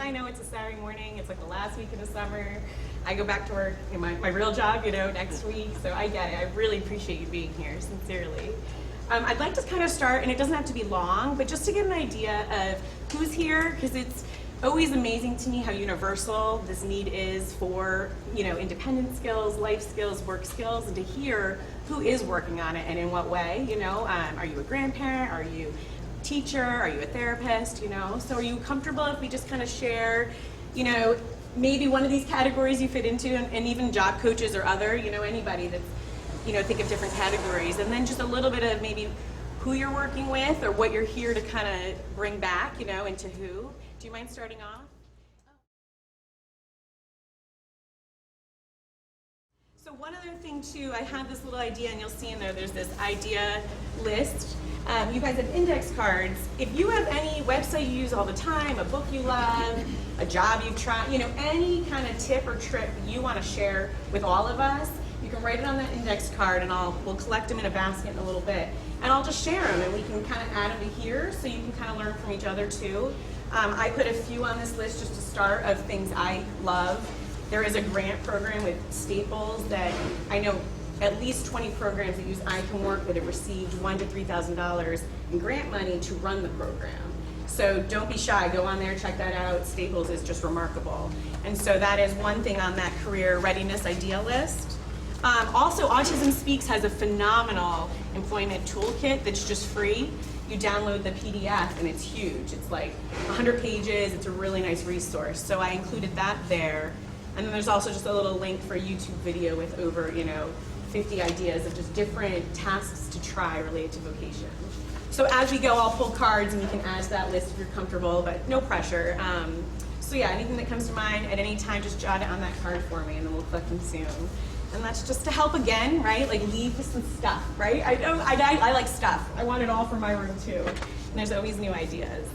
I know it's a Saturday morning, it's like the last week of the summer. I go back to work in my real job, next week, so I get it. I really appreciate you being here, sincerely. I'd like to kind of start, and it doesn't have to be long, but just to get an idea of who's here, because it's always amazing to me how universal this need is for, independent skills, life skills, work skills, and to hear who is working on it and in what way, Are you a grandparent? Are you a teacher? Are you a therapist, So are you comfortable if we just kind of share, maybe one of these categories you fit into, and even job coaches or other, anybody that's, think of different categories, and then just a little bit of maybe who you're working with or what you're here to kind of bring back, into who. Do you mind starting off? So one other thing too, I have this little idea, and you'll see in there's this idea list. You guys have index cards. If you have any website you use all the time, a book you love, a job you've tried, any kind of tip or trick you want to share with all of us, you can write it on that index card, and we'll collect them in a basket in a little bit, and I'll just share them, and we can kind of add them to here, so you can kind of learn from each other too. I put a few on this list just to start of things I love. There is a grant program with Staples that I know at least 20 programs that use I Can Work that have received $1,000 to $3,000 in grant money to run the program. So don't be shy, go on there, check that out. Staples is just remarkable. And so that is one thing on that career readiness idea list. Also, Autism Speaks has a phenomenal employment toolkit that's just free. You download the PDF and it's huge. It's like 100 pages, it's a really nice resource. So I included that there. And then there's also just a little link for a YouTube video with over, 50 ideas of just different tasks to try related to vocation. So as we go, I'll pull cards and you can add to that list if you're comfortable, but no pressure. So yeah, anything that comes to mind at any time, just jot it on that card for me and then we'll collect them soon. And that's just to help again, right? Like leave with some stuff, right? I like stuff. I want it all for my room too. And there's always new ideas.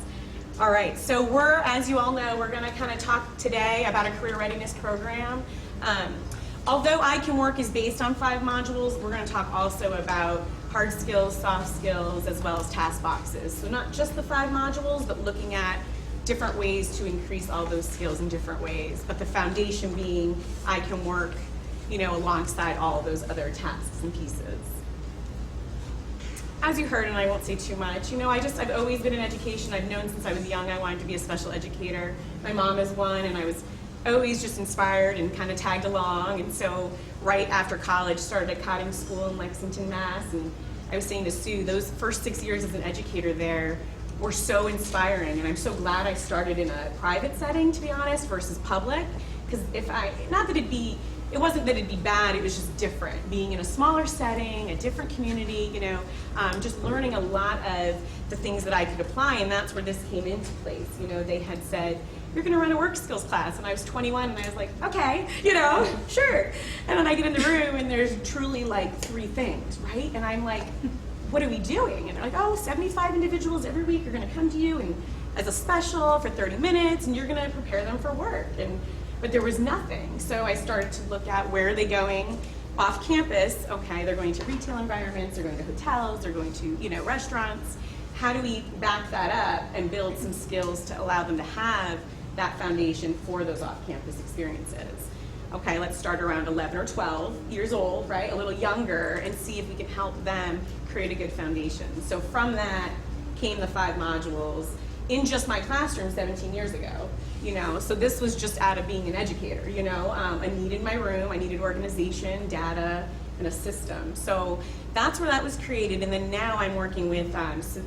All right, so as you all know, we're gonna kind of talk today about a career readiness program. Although I Can Work is based on 5 modules, we're gonna talk also about hard skills, soft skills, as well as task boxes. So not just the 5 modules, but looking at different ways to increase all those skills in different ways. But the foundation being I Can Work, alongside all of those other tasks and pieces. As you heard, and I won't say too much, I've always been in education. I've known since I was young I wanted to be a special educator. My mom is one, and I was always just inspired and kind of tagged along. And so right after college, started at Cotting School in Lexington, Mass. And I was saying to Sue, those first 6 years as an educator there were so inspiring. And I'm so glad I started in a private setting, to be honest, versus public. Because it wasn't that it'd be bad, it was just different. Being in a smaller setting, a different community, just learning a lot of the things that I could apply, and that's where this came into place. They had said, you're gonna run a work skills class, and I was 21, and I was like, okay, sure. And then I get in the room, and there's truly like 3 things, right? And I'm like, what are we doing? And they're like, 75 individuals every week are gonna come to you, and as a special for 30 minutes, and you're gonna prepare them for work. But there was nothing. So I started to look at where are they going off campus. Okay, they're going to retail environments, they're going to hotels, they're going to, restaurants. How do we back that up and build some skills to allow them to have that foundation for those off-campus experiences? Okay, let's start around 11 or 12 years old, right? A little younger, and see if we can help them create a good foundation. So from that came the 5 modules in just my classroom 17 years ago. So this was just out of being an educator, I needed my room, I needed organization, data, and a system. So that's where that was created, and then now I'm working with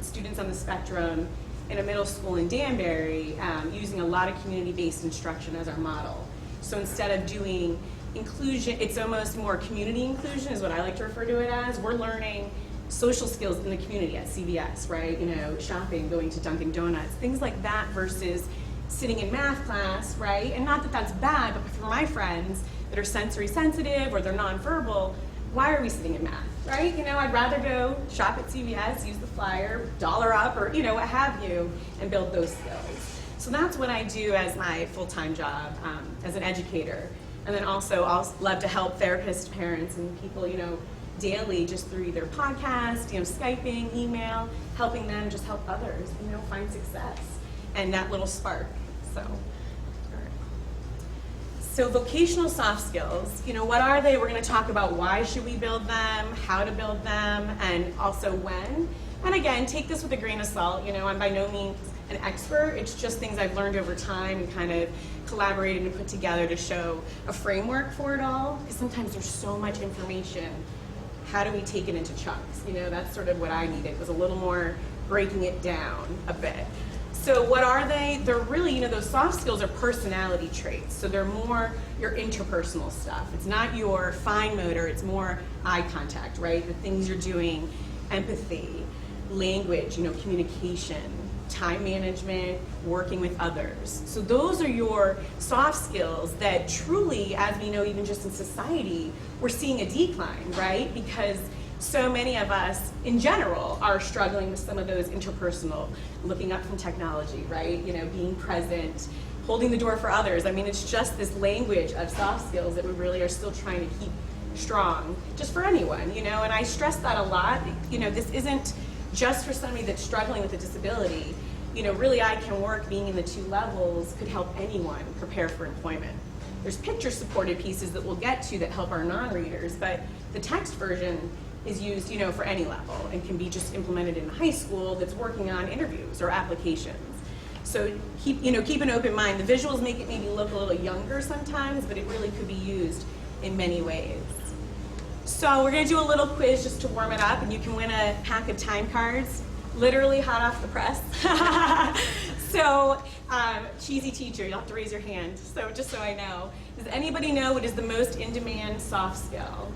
students on the spectrum in a middle school in Danbury, using a lot of community-based instruction as our model. So instead of doing inclusion, it's almost more community inclusion is what I like to refer to it as. We're learning social skills in the community at CVS, right? Shopping, going to Dunkin' Donuts, things like that versus sitting in math class, right? And not that that's bad, but for my friends that are sensory sensitive or they're nonverbal, why are we sitting in math, right? I'd rather go shop at CVS, use the flyer, dollar up, or what have you, and build those skills. So that's what I do as my full-time job as an educator. And then also I'll love to help therapists, parents, and people, daily just through either podcast, Skyping, email, helping them just help others, find success and that little spark. So So vocational soft skills, what are they? We're going to talk about why should we build them, how to build them, and also when. And again, take this with a grain of salt. I'm by no means an expert. It's just things I've learned over time and kind of collaborated and put together to show a framework for it all. Because sometimes there's so much information. How do we take it into chunks? That's sort of what I needed, was a little more breaking it down a bit. So what are they? They're really, those soft skills are personality traits. So they're more your interpersonal stuff. It's not your fine motor, it's more eye contact, right? The things you're doing, empathy, language, communication, time management, working with others. So those are your soft skills that truly, as we know, even just in society, we're seeing a decline, right? Because so many of us, in general, are struggling with some of those interpersonal, looking up from technology, right? Being present, holding the door for others. I mean, it's just this language of soft skills that we really are still trying to keep strong, just for anyone, and I stress that a lot. This isn't just for somebody that's struggling with a disability. Really I Can Work, being in the 2 levels, could help anyone prepare for employment. There's picture-supported pieces that we'll get to that help our non-readers, but the text version is used, for any level and can be just implemented in high school that's working on interviews or applications. So keep an open mind. The visuals make it maybe look a little younger sometimes, but it really could be used in many ways. So we're going to do a little quiz just to warm it up, and you can win a pack of time cards, literally hot off the press. So, cheesy teacher, you'll have to raise your hand. So just so I know, does anybody know what is the most in-demand soft skill?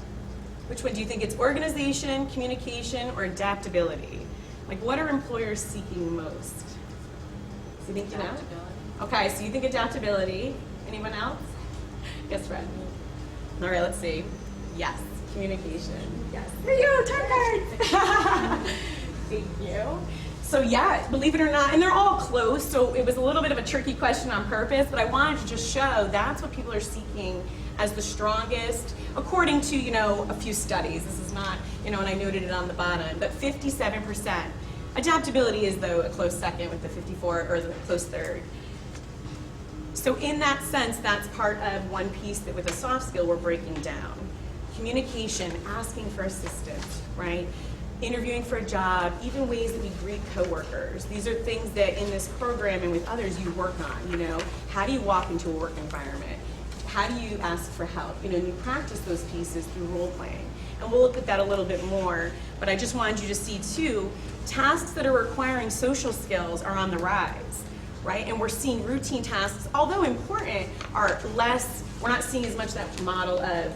Which one do you think? It's organization, communication, or adaptability? Like, what are employers seeking most? So you think you know? Okay, so you think adaptability. Anyone else? Guess Fred. All right, let's see. Yes, communication. Yes. There you go, time cards. Thank you. So yeah, believe it or not, and they're all close, so it was a little bit of a tricky question on purpose, but I wanted to just show that's what people are seeking as the strongest, according to, a few studies. This is not, and I noted it on the bottom, but 57%. Adaptability is, though, a close second with the 54, or the close third. So in that sense, that's part of one piece that with a soft skill we're breaking down. Communication, asking for assistance, right? Interviewing for a job, even ways that we greet coworkers. These are things that in this program and with others you work on, How do you walk into a work environment? How do you ask for help? And you practice those pieces through role playing. And we'll look at that a little bit more, but I just wanted you to see too, tasks that are requiring social skills are on the rise, right? And we're seeing routine tasks, although important, are less, we're not seeing as much that model of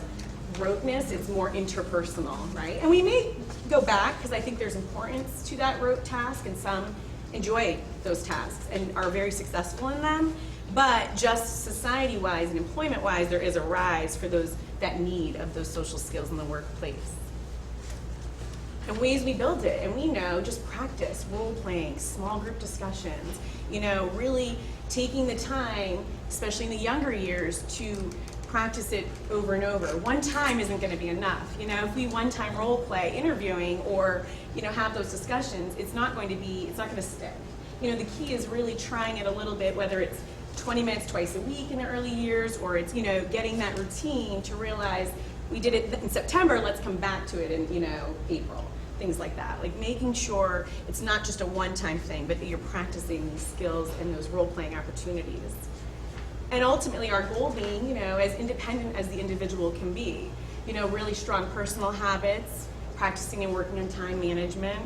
roteness, it's more interpersonal, right? And we may go back, because I think there's importance to that rote task, and some enjoy those tasks and are very successful in them, but just society-wise and employment-wise, there is a rise for that need of those social skills in the workplace. And ways we build it, and we know, just practice, role-playing, small group discussions, really taking the time, especially in the younger years, to practice it over and over. One time isn't going to be enough. If we one time role play interviewing or have those discussions, it's not going to stick. The key is really trying it a little bit, whether it's 20 minutes twice a week in the early years, or it's getting that routine to realize we did it in September, let's come back to it in April, things like that. Like making sure it's not just a one-time thing, but that you're practicing these skills and those role-playing opportunities. And ultimately our goal being, as independent as the individual can be, really strong personal habits, practicing and working on time management,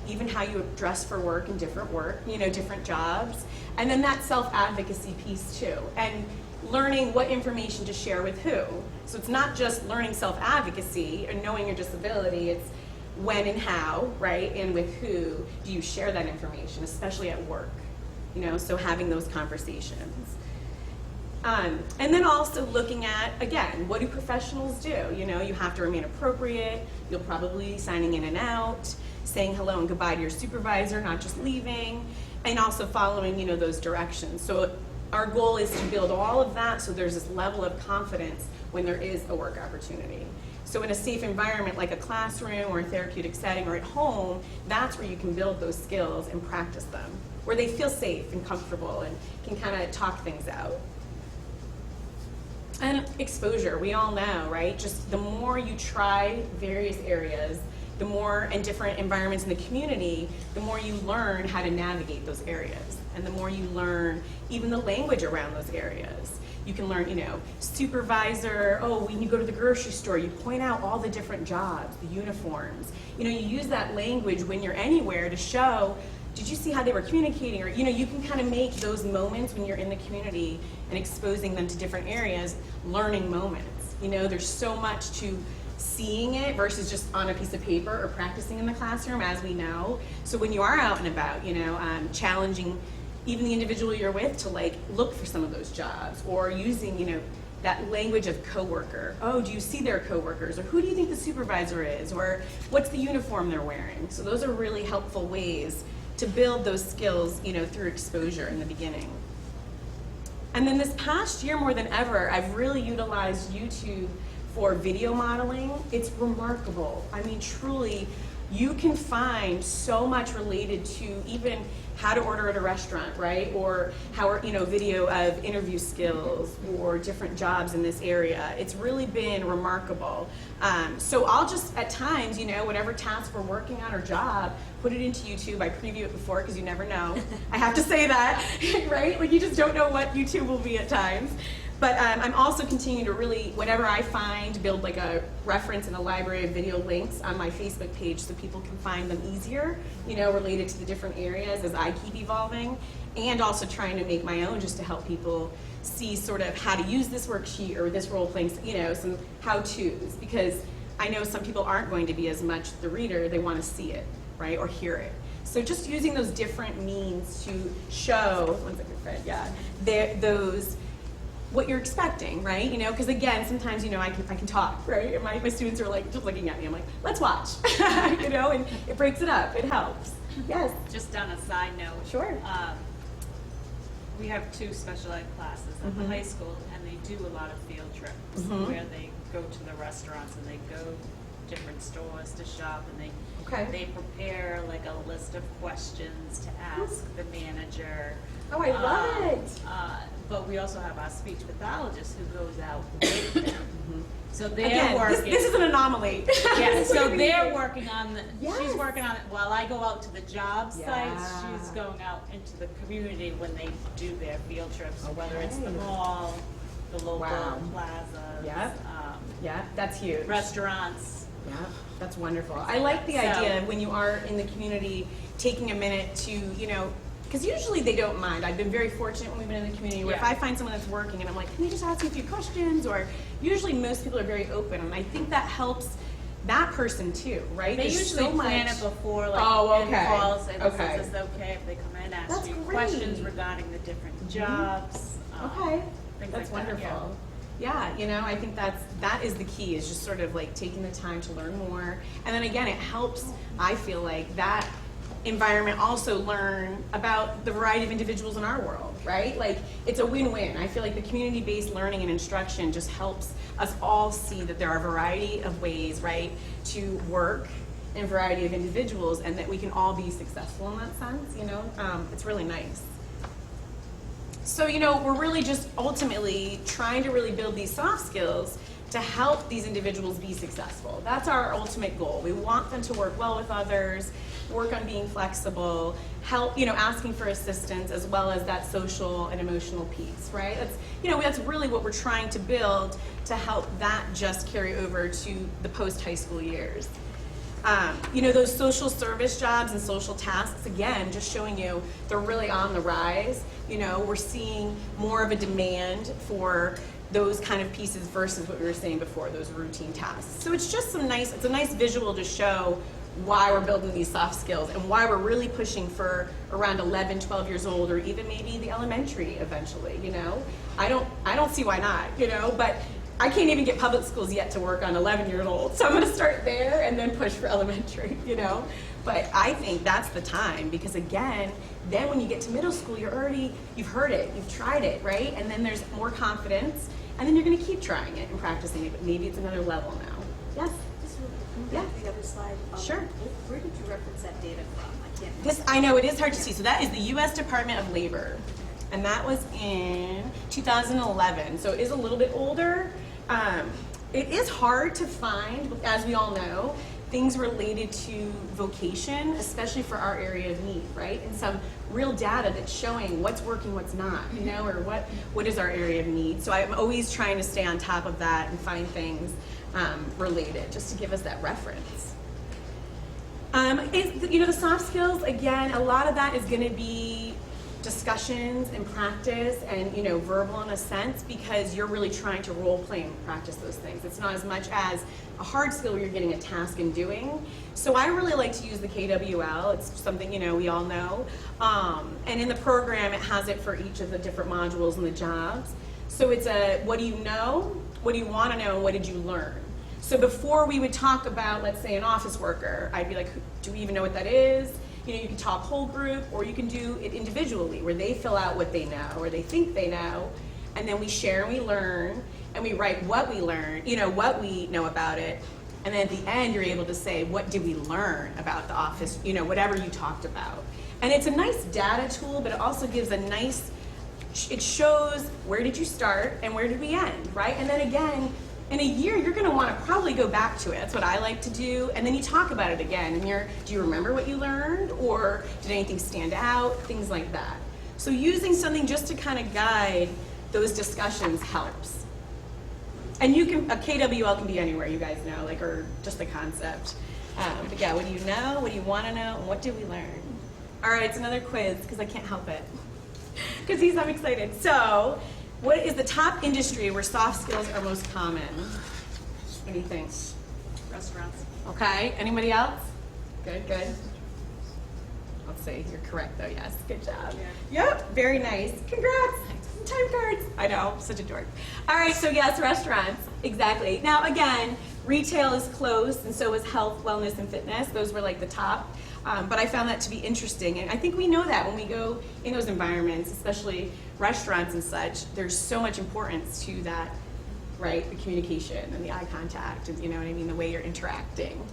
even how you dress for work and different work, different jobs, and then that self-advocacy piece too, and learning what information to share with who. So it's not just learning self-advocacy and knowing your disability, it's when and how, right, and with who do you share that information, especially at work, so having those conversations. And then also looking at, again, what do professionals do? You have to remain appropriate, you'll probably be signing in and out, saying hello and goodbye to your supervisor, not just leaving, and also following, those directions. So our goal is to build all of that so there's this level of confidence when there is a work opportunity. So in a safe environment like a classroom or a therapeutic setting or at home, that's where you can build those skills and practice them, where they feel safe and comfortable and can kind of talk things out. And exposure, we all know, right? Just the more you try various areas, the more, and different environments in the community, the more you learn how to navigate those areas. And the more you learn even the language around those areas. You can learn, you know, supervisor, oh, when you go to the grocery store, you point out all the different jobs, the uniforms. You know, you use that language when you're anywhere to show, did you see how they were communicating? Or, you know, you can kind of make those moments when you're in the community and exposing them to different areas, learning moments. You know, there's so much to seeing it versus just on a piece of paper or practicing in the classroom, as we know. So when you are out and about, you know, challenging even the individual you're with to like look for some of those jobs, or using, you know, that language of coworker. Oh, do you see their coworkers? Or who do you think the supervisor is? Or what's the uniform they're wearing? So those are really helpful ways to build those skills, you know, through exposure in the beginning. And then this past year, more than ever, I've really utilized YouTube for video modeling. It's remarkable. I mean, truly, you can find so much related to even how to order at a restaurant, right? Or how, you know, video of interview skills or different jobs in this area. It's really been remarkable. So I'll just, at times, you know, whatever task we're working on or job, put it into YouTube. I preview it before because you never know. I have to say that, right? Like, you just don't know what YouTube will be at times. But I'm also continuing to really, whatever I find, build like a reference in a library of video links on my Facebook page so people can find them easier, you know, related to the different areas as I keep evolving. And also trying to make my own just to help people see sort of how to use this worksheet or this role playing, you know, some how-tos. Because I know some people aren't going to be as much the reader, they want to see it, right, or hear it. So just using those different means to show, one second, Fred, yeah, those, what you're expecting, right? You know, because again, sometimes, you know, I can talk, right? And my students are like just looking at me. I'm like, let's watch, you know, and it breaks it up. It helps. Yes. Just on a side note. Sure. We have 2 special ed classes at the high school, and they do a lot of field trips where they go to the restaurants and they go different stores to shop, and they prepare like a list of questions to ask the manager. Oh, I love it. But we also have our speech pathologist who goes out with them. So they're Again, working. this is an anomaly. Yeah, so they're working on the, Yes. she's working on it while I go out to the job sites. Yeah. She's going out into the community when they do their field trips, whether it's the mall, the local plazas, Yeah, that's huge. restaurants. Yeah, that's wonderful. I like the idea when you are in the community, taking a minute to, you know, because usually they don't mind. I've been very fortunate when we've been in the community where if I find someone that's working and I'm like, can you just ask me a few questions? Or usually most people are very open, and I think that helps that person too, right? They There's usually so plan much. it before, like, okay. and calls, and Okay. is this okay if they come in, ask That's you great. questions regarding the different jobs. Okay, things that's like that, wonderful. Yeah, you know, I think that is the key, is just sort of like taking the time to learn more. And then again, it helps, I feel like, that environment also learn about the variety of individuals in our world, right? Like, it's a win-win. I feel like the community-based learning and instruction just helps us all see that there are a variety of ways, right, to work and a variety of individuals, and that we can all be successful in that sense, you know? It's really nice. So, you know, we're really just ultimately trying to really build these soft skills to help these individuals be successful. That's our ultimate goal. We want them to work well with others, work on being flexible, help, you know, asking for assistance, as well as that social and emotional piece, right? That's, you know, that's really what we're trying to build to help that just carry over to the post-high school years. You know, those social service jobs and social tasks, again, just showing you they're really on the rise. You know, we're seeing more of a demand for those kind of pieces versus what we were saying before, those routine tasks. So it's just it's a nice visual to show why we're building these soft skills and why we're really pushing for around 11, 12 years old, or even maybe the elementary eventually, you know? I don't see why not, you know, but I can't even get public schools yet to work on 11-year-olds, so I'm gonna start there and then push for elementary, you know? But I think that's the time, because again, then when you get to middle school, you've heard it, you've tried it, right? And then there's more confidence, and then you're gonna keep trying it and practicing it, but maybe it's another level now. Yes? Just really quick, come back to the other slide. Sure. Where did you reference that data from? I can't. I know it is hard to see. So that is the U.S. Department of Labor. and that was in 2011, so it is a little bit older. It is hard to find, as we all know, things related to vocation, especially for our area of need, right? And some real data that's showing what's working, what's not, you know, or what is our area of need. So I'm always trying to stay on top of that and find things related, just to give us that reference. You know, the soft skills, again, a lot of that is going to be discussions and practice and, you know, verbal in a sense, because you're really trying to role play and practice those things. It's not as much as a hard skill where you're getting a task and doing. So I really like to use the KWL. It's something, you know, we all know. And in the program, it has it for each of the different modules and the jobs. So it's a, what do you know, what do you want to know, and what did you learn? So before we would talk about, let's say, an office worker, I'd be like, do we even know what that is? You know, you can talk whole group, or you can do it individually, where they fill out what they know, or they think they know, and then we share and we learn, and we write what we learn, you know, what we know about it, and then at the end, you're able to say, what did we learn about the office, you know, whatever you talked about. And it's a nice data tool, but it also gives a nice, it shows where did you start and where did we end, right? And then again, in a year, you're going to want to probably go back to it. That's what I like to do. And then you talk about it again. And do you remember what you learned? Or did anything stand out? Things like that. So using something just to kind of guide those discussions helps. And you can, a KWL can be anywhere, you guys know, like, or just the concept. But yeah, what do you know? What do you want to know? And what did we learn? All right, it's another quiz, because I can't help it. Because I'm excited. So, what is the top industry where soft skills are most common? What do you think? Restaurants. Okay, anybody else? Good, good. Let's see, you're correct though, yes, good job. Yeah. Yep, very nice. Congrats, time cards. I know, such a dork. All right, so yes, restaurants, exactly. Now again, retail is close, and so is health, wellness, and fitness. Those were like the top. But I found that to be interesting, and I think we know that when we go in those environments, especially restaurants and such, there's so much importance to that, right? The communication and the eye contact, and you know what I mean, the way you're interacting.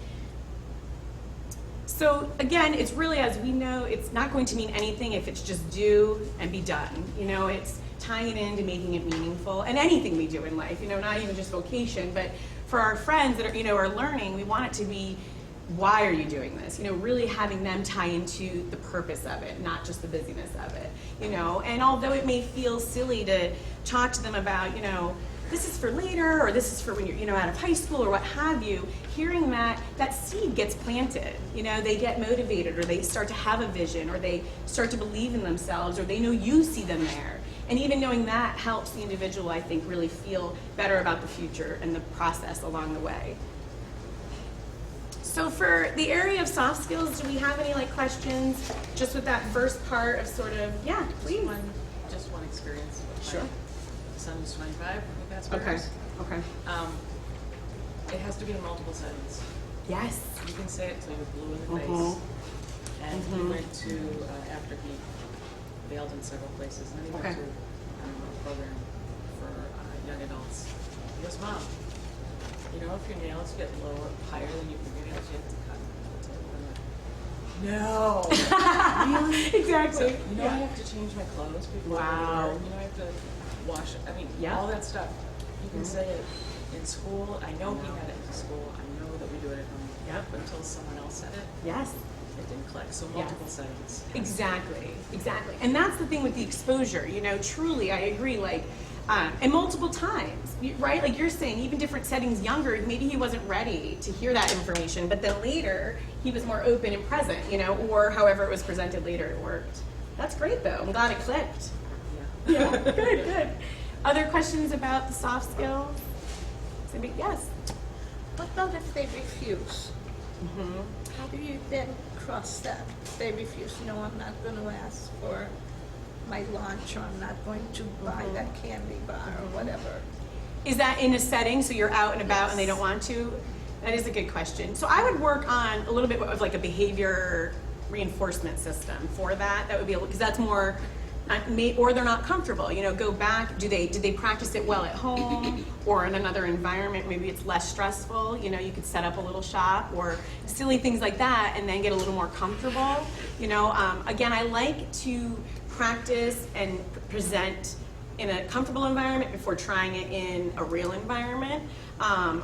So again, it's really, as we know, it's not going to mean anything if it's just do and be done. You know, it's tying it into making it meaningful, and anything we do in life, you know, not even just vocation, but for our friends that are, you know, are learning, we want it to be, why are you doing this? You know, really having them tie into the purpose of it, not just the busyness of it, you know. And although it may feel silly to talk to them about, you know, this is for later, or this is for when you're, you know, out of high school or what have you, hearing that seed gets planted. You know, they get motivated, or they start to have a vision, or they start to believe in themselves, or they know you see them there. And even knowing that helps the individual, I think, really feel better about the future and the process along the way. So for the area of soft skills, do we have any like questions just with that first part of sort of, yeah, please. Just one experience. Sure. My son is 25, I think that's what it Okay, is. okay. It has to be in multiple settings. Yes. You can say it till you're blue in the Mhm. face. And he went to, after he failed in several places, and then he Okay. went to a program for young adults. He goes, Mom, you know, if your nails get lower, higher than your fingernails, you have to cut them. No. Really? Exactly. So, you know, I have to change my clothes before I Wow. wear. You know, I have to wash. I mean, Yeah. all that stuff. You can say it in school. I know he had it in school. I know that we do it at home. Yep. But until someone else said it, Yes. it didn't click. So Yeah. multiple settings. Exactly, exactly. And that's the thing with the exposure, you know, truly, I agree, like, and multiple times, right? Like you're saying, even different settings, younger, maybe he wasn't ready to hear that information, but then later, he was more open and present, you know, or however it was presented later, it worked. That's great, though. I'm glad it clicked. Yeah. Yeah, good, good. Other questions about the soft skills? Somebody, yes? What about if they refuse? Mm-hmm. How do you then cross that? They refuse, no, I'm not going to ask for my lunch, or I'm not going to buy that candy bar, or whatever. Is that in a setting, so you're out and about and they don't want to? That is a good question. So I would work on a little bit of like a behavior reinforcement system for that. That would be able, because that's more, or they're not comfortable. You know, go back. Did they practice it well at home or in another environment? Maybe it's less stressful. You know, you could set up a little shop or silly things like that, and then get a little more comfortable. You know, again, I like to practice and present in a comfortable environment before trying it in a real environment.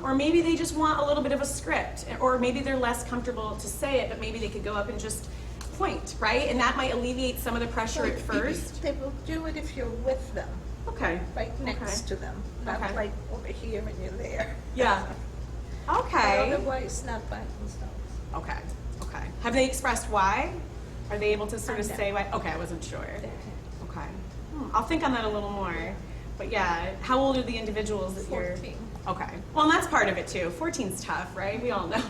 Or maybe they just want a little bit of a script, or maybe they're less comfortable to say it, but maybe they could go up and just point, right? And that might alleviate some of the pressure at first. They will do it if you're with them, Okay. right next to them, not Okay. like over here and you're there. Yeah. Okay. Otherwise, not by themselves. Okay. Okay. Have they expressed why? Are they able to sort of No. say why? Okay, I wasn't sure. Okay. I'll think on that a little more. But yeah, how old are the individuals that you're? 14. Okay. Well, and that's part of it too. 14's tough, right? We all know.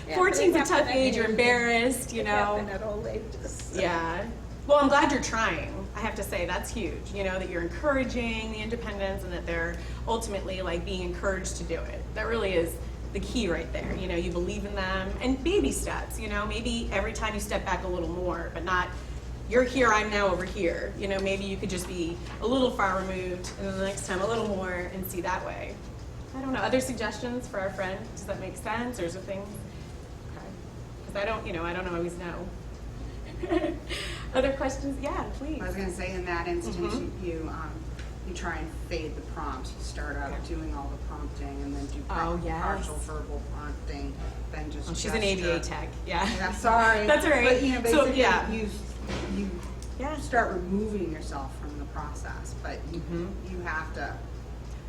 Yeah, 14's but a it tough happened at age. You're any- embarrassed, you It know. happened at all ages. Yeah. Well, I'm glad you're trying. I have to say that's huge. You know, that you're encouraging the independence and that they're ultimately like being encouraged to do it. That really is the key right there. You know, you believe in them and baby steps, you know, maybe every time you step back a little more, but not you're here, I'm now over here. You know, maybe you could just be a little far removed and then the next time a little more and see that way. I don't know. Other suggestions for our friend? Does that make sense or is there things? Okay. Because I don't always know. Other questions? Yeah, please. I was gonna say, in that instance, you try and fade the prompt. You start out doing all the prompting and then do Oh, yes. partial verbal prompting, then just Oh, she's an ABA gesture. tech. Yeah. Yeah, sorry. That's all right. But, you know, So, basically, yeah. you Yeah. start removing yourself from the process, but you have to,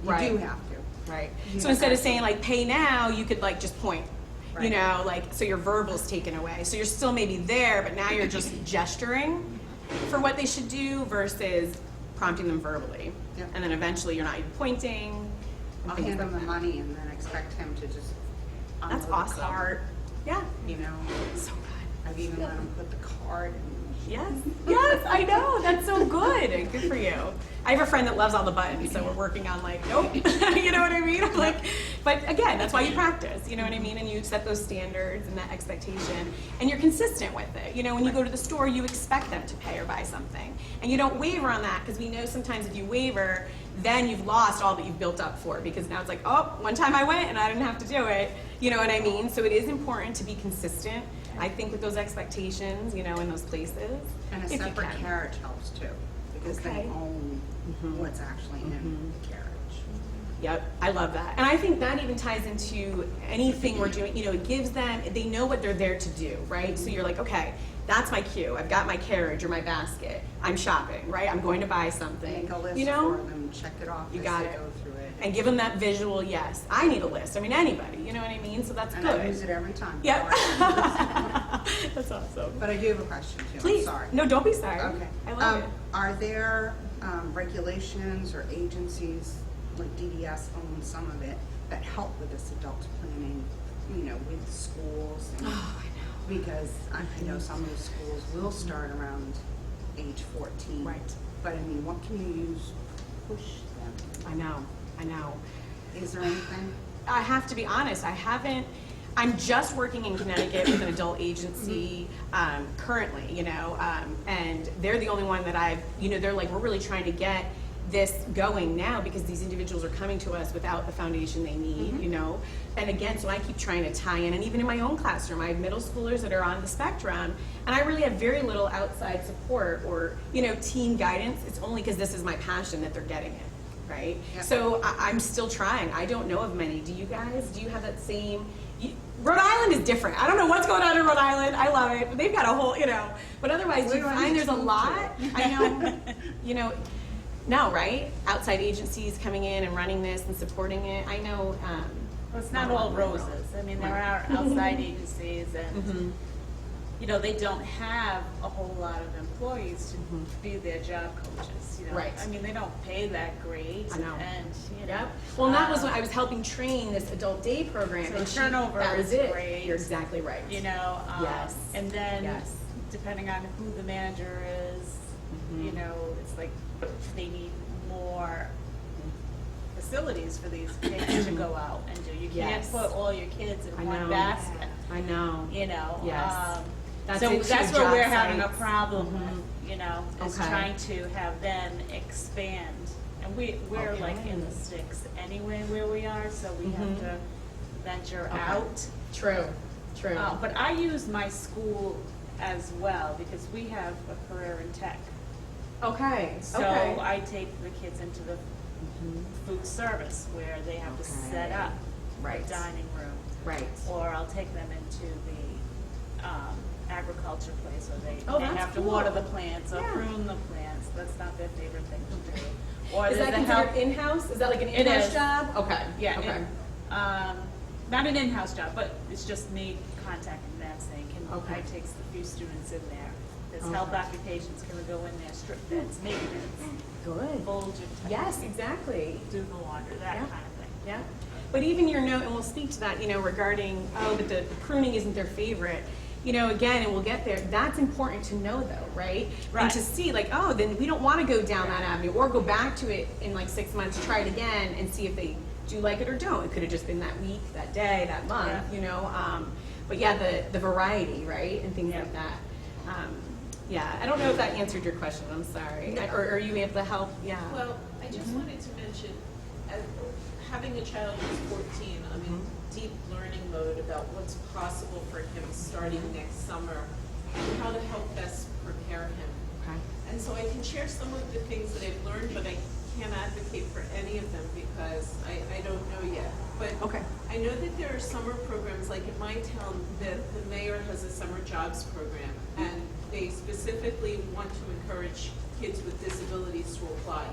you Right. do have to. Right. You So know, instead of that's- saying like pay now, you could like just point. You Right. know, like so your verbal's taken away. So you're still maybe there, but now you're just gesturing for what they should do versus prompting them verbally. Yep. And then eventually you're not even pointing. and I'll things hand like him the that. money and then expect him to just That's unload the awesome. cart, Yeah. you know. So good. I've even let him put the card in. Yes, yes, I know. That's so good. Good for you. I have a friend that loves all the buttons, so we're working on like, nope. You know what I mean? I'm like, but again, that's why you practice. You know what I mean? And you set those standards and that expectation, and you're consistent with it. You know, when you go to the store, you expect them to pay or buy something, and you don't waver on that because we know sometimes if you waver, then you've lost all that you've built up for because now it's like, oh, one time I went and I didn't have to do it. You know what I mean? So it is important to be consistent. I think with those expectations, you know, in those places. And a if you separate can. carriage helps too, because they Okay. own what's actually in the carriage. Yep, I love that. And I think that even ties into anything we're doing, you know, it gives them, they know what they're there to do, right? So you're like, okay, that's my cue. I've got my carriage or my basket. I'm shopping, right? I'm going to buy something. Make a list you know? for them, check it off You as got they it. go through it. And give them that visual, yes, I need a list. I mean, anybody, you know what I mean? So that's And good. I use it every time. Yep. But That's awesome. I do have a question too, I'm Please. sorry. No, don't be sorry. Okay. I love it. Are there regulations or agencies, like DDS owns some of it, that help with this adult planning, you know, with schools? And, Oh, I know. because I know some of the schools will start around age 14. Right. But I mean, what can you use to push them? I know. Is there anything? I have to be honest, I'm just working in Connecticut with an adult agency currently, you know, and they're the only one that they're like, we're really trying to get this going now because these individuals are coming to us without the foundation they need, you know. And again, so I keep trying to tie in, and even in my own classroom, I have middle schoolers that are on the spectrum, and I really have very little outside support or, you know, team guidance. It's only because this is my passion that they're getting it. Right? Yep. So I'm still trying. I don't know of many. Do you guys? Do you have that same? Rhode Island is different. I don't know what's going on in Rhode Island. I love it. They've got a whole, you know. But otherwise, do you Where do I find need there's a to move lot? I know, you know, no, right? Outside agencies coming in and running this and supporting it. I know. Well, it's not all roses. I mean, there are outside agencies and, you know, they don't have a whole lot of employees to be their job coaches, you know. Right. I mean, they don't pay that great. I know. And, you know. Yep. Well, and that was when I was helping train this adult day program. So and turnover that was is it. great. You're exactly right. You know, Yes. and then Yes. depending on who the manager is, you know, it's like they need more facilities for these kids to go out and do. You can't Yes. put all your kids in I one know. basket, I know. you know. Yes. That's So it, that's too, what job we're having a sites. problem with, you know, is Okay. trying to have them expand. And we're like in the sticks anyway where we are, so we have to venture Okay. out. True. But I use my school as well because we have a career in tech. Okay, So okay. I take the kids into the food service where they have to set up Right. a dining room. Right. Or I'll take them into the agriculture place where they Oh, may that's have to cool. water the plants or Yeah. prune the plants. That's not their favorite thing to do. Or Is there's that a help. considered in-house? Is that like an It in-house is. job? Okay. Yeah, Okay. not an in-house job, but it's just me contacting them saying, can Okay. I take a few students in there? There's Okay. health occupations, can we go in there, strip beds, maintenance, Good. fold your Yes, exactly. do the laundry, that Yeah. kind of thing. Yeah. But even your note, and we'll speak to that, regarding, that the pruning isn't their favorite. Again, and we'll get there, that's important to know though, right? And Right. to see like, oh, then we don't want to go down that avenue or go back to it in like 6 months, try it again and see if they do like it or don't. It could have just been that week, that day, that month, But yeah, the variety, right? And things Yeah. like that. Yeah, I don't know if that answered your question, I'm sorry. Or are you able to help? Yeah. Well, I just wanted to mention, having a child who's 14, I'm in deep learning mode about what's possible for him starting next summer and how to help best prepare him. Okay. And so I can share some of the things that I've learned, but I can't advocate for any of them because I don't know yet. But Okay. I know that there are summer programs, like in my town, the mayor has a summer jobs program, and they specifically want to encourage kids with disabilities to apply.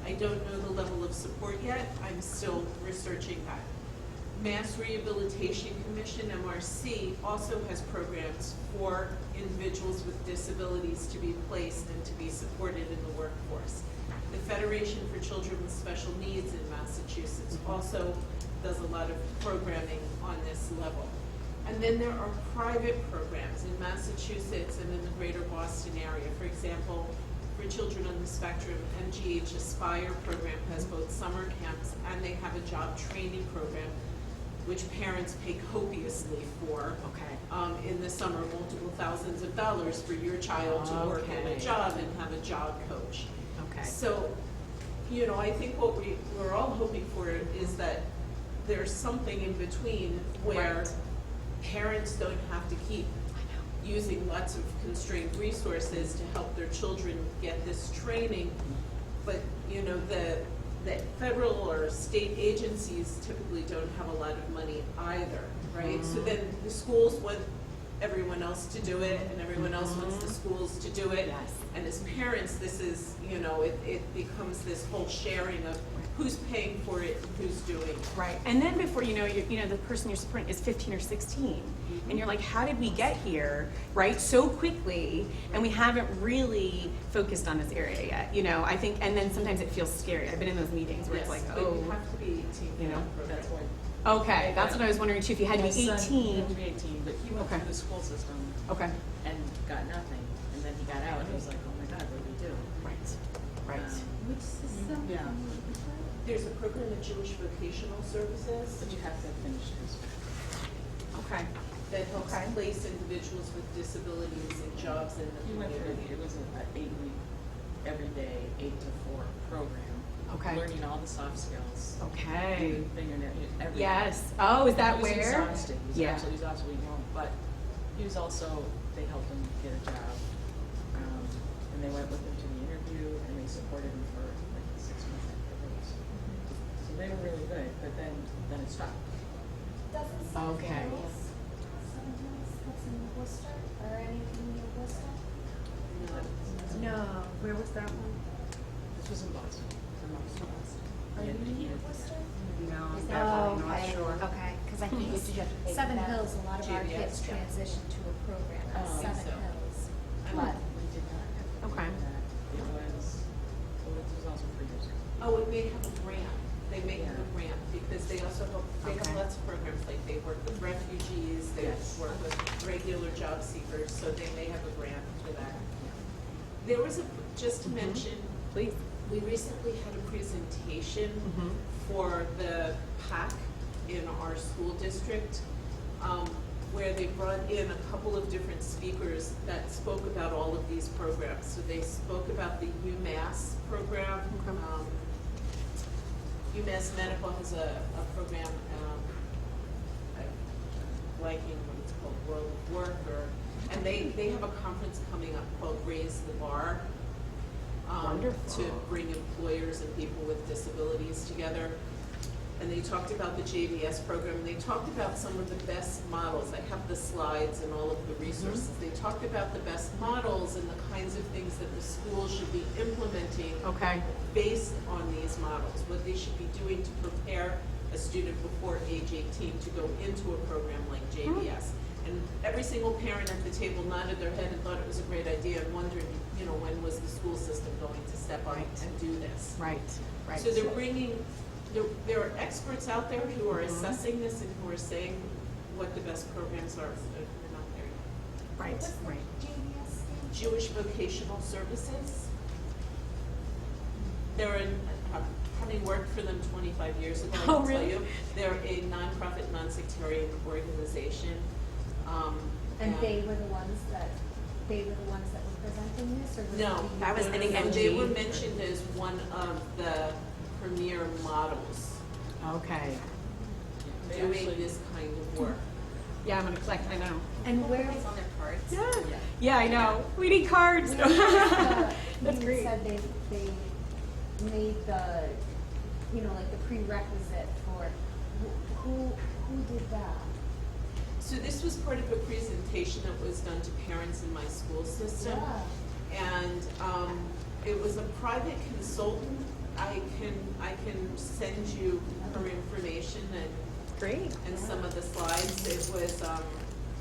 I don't know the level of support yet. I'm still researching that. Mass Rehabilitation Commission, MRC, also has programs for individuals with disabilities to be placed and to be supported in the workforce. The Federation for Children with Special Needs in Massachusetts also does a lot of programming on this level. And then there are private programs in Massachusetts and in the greater Boston area. For example, for children on the spectrum, MGH Aspire program has both summer camps and they have a job training program which parents pay copiously for. Okay. In the summer, multiple thousands of dollars for your child to work at a Okay. job and have a job coach. Okay. So, I think what we're all hoping for is that there's something in between where Right. parents don't have to keep using lots of constrained resources to help their children get this training. But, the federal or state agencies typically don't have a lot of money either, right? So then the schools want everyone else to do it, and everyone else wants the schools to do it. Yes. And as parents, this is, it becomes this whole sharing of who's paying for it and who's doing it. Right, and then before the person you're supporting is 15 or 16, and you're like, how did we get here, right, so quickly, and we haven't really focused on this area yet, I think, and then sometimes it feels scary. I've been in those meetings where it's like, Yes, but you have to be 18 You know, for that program. okay, that's what I was wondering too, if you had to be My son 18. had to be 18, but he went Okay. through the school system Okay, and got nothing. And then he got out and he was like, oh my God, what do we do? right, right. Which system? Yeah, There's a program at Jewish Vocational Services but you have to finish high school. Okay, that helps Okay. place individuals with disabilities in jobs in the He went through, community. it was an 8-week, every day, 8 to 4 program. Okay. Learning all the soft skills. okay. Fingernail, everything. Yes, oh, is that He was where? exhausted. He was Yeah. absolutely exhausted, we know, but he was also, they helped him get a job. And they went with him to the interview and they supported him for like 6 months afterwards. So they were really good, but then it stopped. Doesn't Seven Okay. Hills, that's in Worcester, or anything near Worcester? No, where was that one? This was in Boston. Are He you had- he near had- Worcester? No, Oh, I'm definitely not okay, sure. okay, because I think Did you have to pay for Seven that? Hills, a lot of our GBS, kids yeah. transition to a program Oh, at I think Seven so. Hills. I'm- But We did not have to Okay. do that. It was also 3 years ago. Oh, and they have a grant. They make them a grant because they also help, they have Okay. lots of programs, like they work with refugees, they Yes. work with regular job seekers, so they may have a grant for that. There was just to mention, Please. we recently had a presentation for the PAC in our school district, where they brought in a couple of different speakers that spoke about all of these programs. So they spoke about the UMass program. Okay. UMass Medical has a program, I'm blanking what it's called, World of Work, and they have a conference coming up called Raise the Bar. Wonderful. to bring employers and people with disabilities together. And they talked about the JVS program, and they talked about some of the best models. I have the slides and all of the resources. They talked about the best models and the kinds of things that the school should be implementing Okay. based on these models, what they should be doing to prepare a student before age 18 to go into a program like JVS. And every single parent at the table nodded their head and thought it was a great idea and wondered, you know, when was the school system going to step up Right. and do this? Right. Right. So they're bringing, there are experts out there who are assessing this and who are saying what the best programs are. We're not there yet. Right. What's the Right. JVS stand for? Jewish Vocational Services. They're in, having worked for them 25 years ago, I Oh, can tell really? you, they're a nonprofit, non-sectarian organization. And they were the ones that were presenting this, or was No, it That was no, any no, NG. they were mentioned as one of the premier models Okay. They doing actually- this kind of work. Yeah, I'm gonna collect. I know. And where It's on their cards. Yeah. Yeah, I know. We need cards. you That's great. said they made the, you know, like the prerequisite for, who did that? So this was part of a presentation that was done to parents in my school system. Yeah. And it was a private consultant. I can send you her information Great. and some of the slides. It was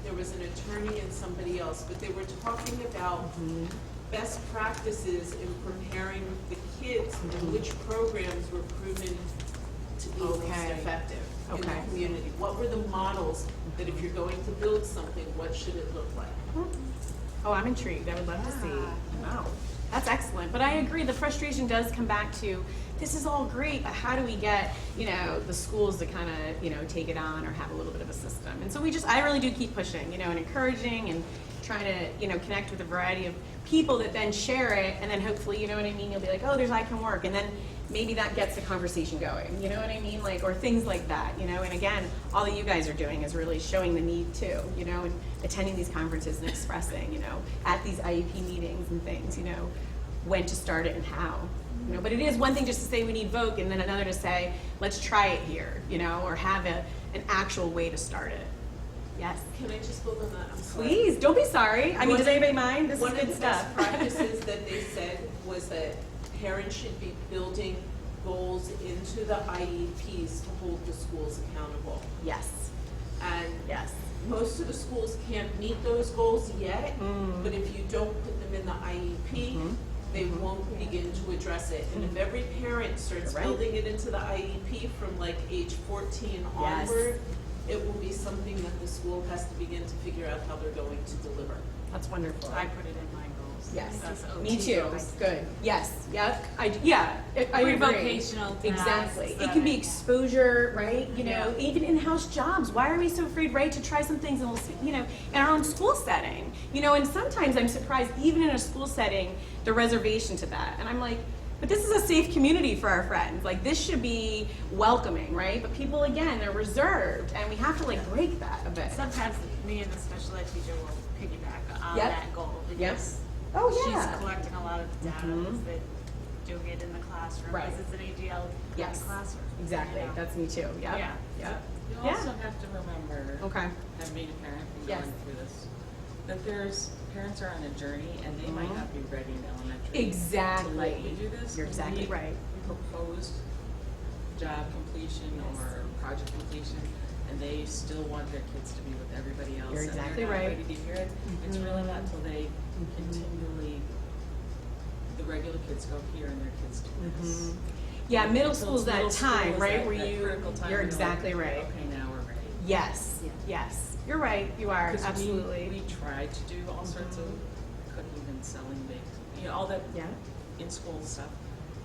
there was an attorney and somebody else, but they were talking about best practices in preparing the kids and which programs were proven to be most Okay. effective in the Okay. community. What were the models that if you're going to build something, what should it look like? Oh, I'm intrigued. I would love to see. Wow. That's excellent. But I agree, the frustration does come back to, this is all great, but how do we get, you know, the schools to kind of, you know, take it on or have a little bit of a system? And so I really do keep pushing, you know, and encouraging and trying to, you know, connect with a variety of people that then share it, and then hopefully, you know what I mean, you'll be like, oh, there's I Can Work, and then maybe that gets the conversation going, you know what I mean, like, or things like that, you know, and again, all that you guys are doing is really showing the need too, you know, and attending these conferences and expressing, you know, at these IEP meetings and things, you know, when to start it and how, you know, but it is one thing just to say we need Voc, and then another to say, let's try it here, you know, or have an actual way to start it. Yes. Can I just build on that? I'm sorry. Please, don't be sorry. I mean, One- does anybody mind? This is One of good the stuff. best practices that they said was that parents should be building goals into the IEPs to hold the schools accountable. Yes. And Yes. most of the schools can't meet those goals yet, Mm. but if you don't put them in the IEP, Mhm. they won't begin to address it. And if every parent starts You're right. building it into the IEP from like age 14 Yes. onward, it will be something that the school has to begin to figure out how they're going to deliver. That's wonderful. I put it in my goals. Yes. That's OT Me too. goals. Good. Yes. Yep. I agree. Vocational Exactly. tasks It that can be I- exposure, right? You know, Yeah. even in-house jobs. Why are we so afraid, right, to try some things and we'll see, you know, in our own school setting? You know, and sometimes I'm surprised, even in a school setting, the reservation to that. And I'm like, but this is a safe community for our friends. Like, this should be welcoming, right? But people, again, are reserved, and we have to like break that a bit. Sometimes me and the special ed teacher will piggyback on Yep. that goal Yep. because Oh, yeah. she's collecting a lot of the data Mhm. because they're doing it in the classroom Right. because it's an ADL Yes. classroom. Exactly. you know? That's me too. Yep. Yeah. Yep. You Yeah. also have to remember, Okay. having been a parent and Yes. going through this, that parents are on a journey and they might Mhm. not be ready in elementary. Exactly. To let you do this. You're We exactly need right. Proposed job completion or project completion, and they still want their kids to be with everybody else. You're and they're exactly not right. ready to hear it. It's Mhm. really not until they continually, the regular kids go here and their kids do this. Mhm. Yeah, middle Until school's it's that middle school time, is right, that- where that you, critical time you're when they're like, exactly right. Okay, now we're ready. Yes, yes, you're right, you are, 'Cause absolutely. We try to do all sorts of cooking and selling baked, you know, all that Yeah, in-school stuff.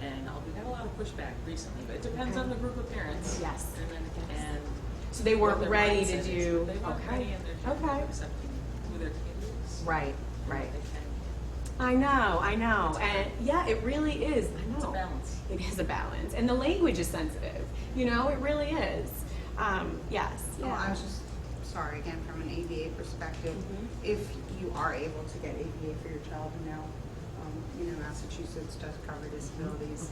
And we got a lot of pushback recently, but it depends Okay. on the group of parents. yes. And So they weren't what their ready mindset to is. do, They weren't okay, ready and they're okay. accepting who their kid is. Right, and right. what they can. I know, and yeah, it really is, I know. It's a balance. It is a balance, and the language is sensitive, you know, it really is. Yes, Oh, I yeah. was just, sorry, again, from an ABA perspective, Mhm. if you are able to get ABA for your child now, you know, Massachusetts does cover disabilities.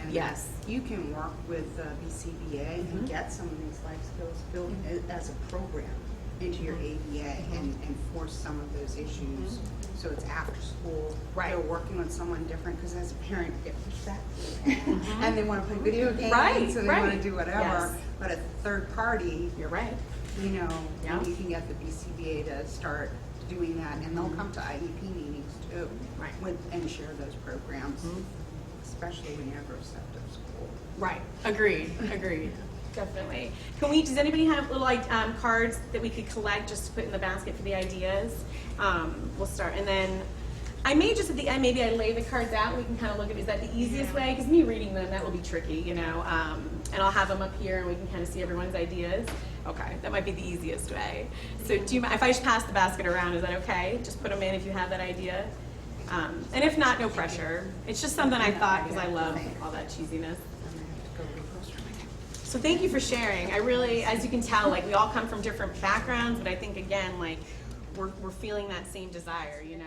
And Yes. you can work with BCBA and get some of these life skills built as a program into your ABA and force some of those issues. So it's after school. Right. They're working with someone different because as a parent, you get pushed back and they want to play video games Right, and they want right. to do whatever. Yes. But a third party, You're right. you know, Yeah. you can get the BCBA to start doing that, and they'll come to IEP meetings too, Right. and share those programs, especially when you have a receptive school. Right. Agreed. Agreed. Definitely. Does anybody have little cards that we could collect just to put in the basket for the ideas? We'll start, and then I may just at the end, maybe I lay the cards out and we can kind of look at, is that the easiest way? Because me reading them, that will be tricky, you know, and I'll have them up here and we can kind of see everyone's ideas. Okay, that might be the easiest way. So do you mind, if I just pass the basket around, is that okay? Just put them in if you have that idea. And if not, no pressure. It's just something I thought because I love all that cheesiness. I'm gonna have to go real close for my So thank you for sharing. I really, as you can tell, like we all come from different backgrounds, but I think again, like we're feeling that same desire, you know.